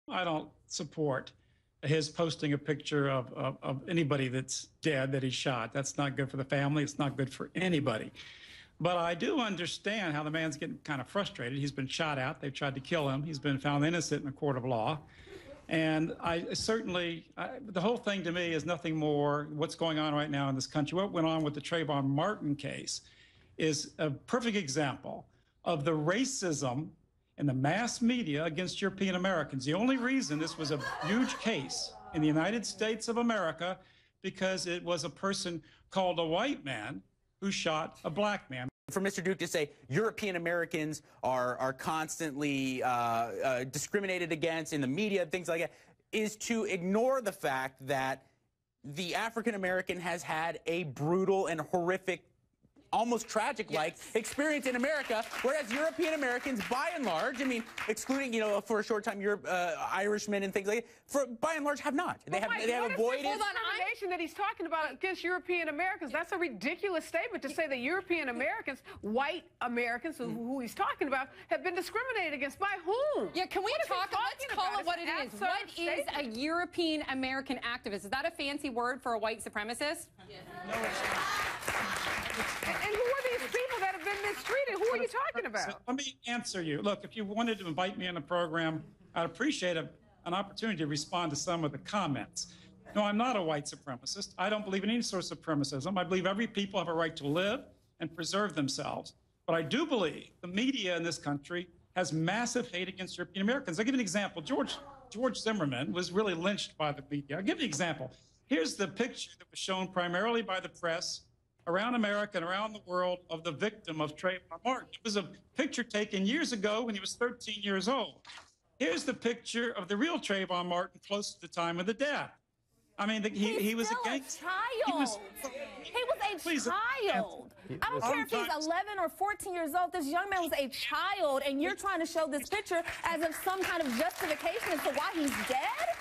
I don't support his posting a picture of anybody that's dead that he shot. That's not good for the family. It's not good for anybody. But I do understand how the man's getting kind of frustrated. He's been shot at. They've tried to kill him. He's been found innocent in a court of law. And the whole thing to me is nothing more what's going on right now in this country. What went on with the Trayvon Martin case is a perfect example of the racism in the mass media against European Americans. The only reason this was a huge case in the United States of America because it was a person called a white man who shot a black man. For Mr. Duke to say European Americans are constantly discriminated against in the media, things like that, is to ignore the fact that the African American has had a brutal and horrific, almost tragic-like experience in America, whereas European Americans, by and large, I mean, excluding, for a short time, Irishmen and things like that, by and large, have not. They have avoided. Hold on, discrimination that he's talking about against European Americans. That's a ridiculous statement to say that European Americans, white Americans, who he's talking about, have been discriminated against. By whom? Yeah, can we talk? Let's call it what it is. What is a European American activist? Is that a fancy word for a white supremacist? Yeah. No, it's not. And who are these people that have been mistreated? Who are you talking about? So let me answer you. Look, if you wanted to invite me on the program, I'd appreciate an opportunity to respond to some of the comments. No, I'm not a white supremacist. I don't believe in any sort of supremacism. I believe every people have a right to live and preserve themselves. But I do believe the media in this country has massive hate against European Americans. I'll give you an example. George Zimmerman was really lynched by the media. I'll give you an example. Here's the picture that was shown primarily by the press around America and around the world of the victim of Trayvon Martin. It was a picture taken years ago when he was 13 years old. Here's the picture of the real Trayvon Martin close to the time of the death. I mean, he was a gangster. He was a child. I don't care if he's 11 or 14 years old. This young man was a child, and you're trying to show this picture as if some kind of justification as to why he's dead?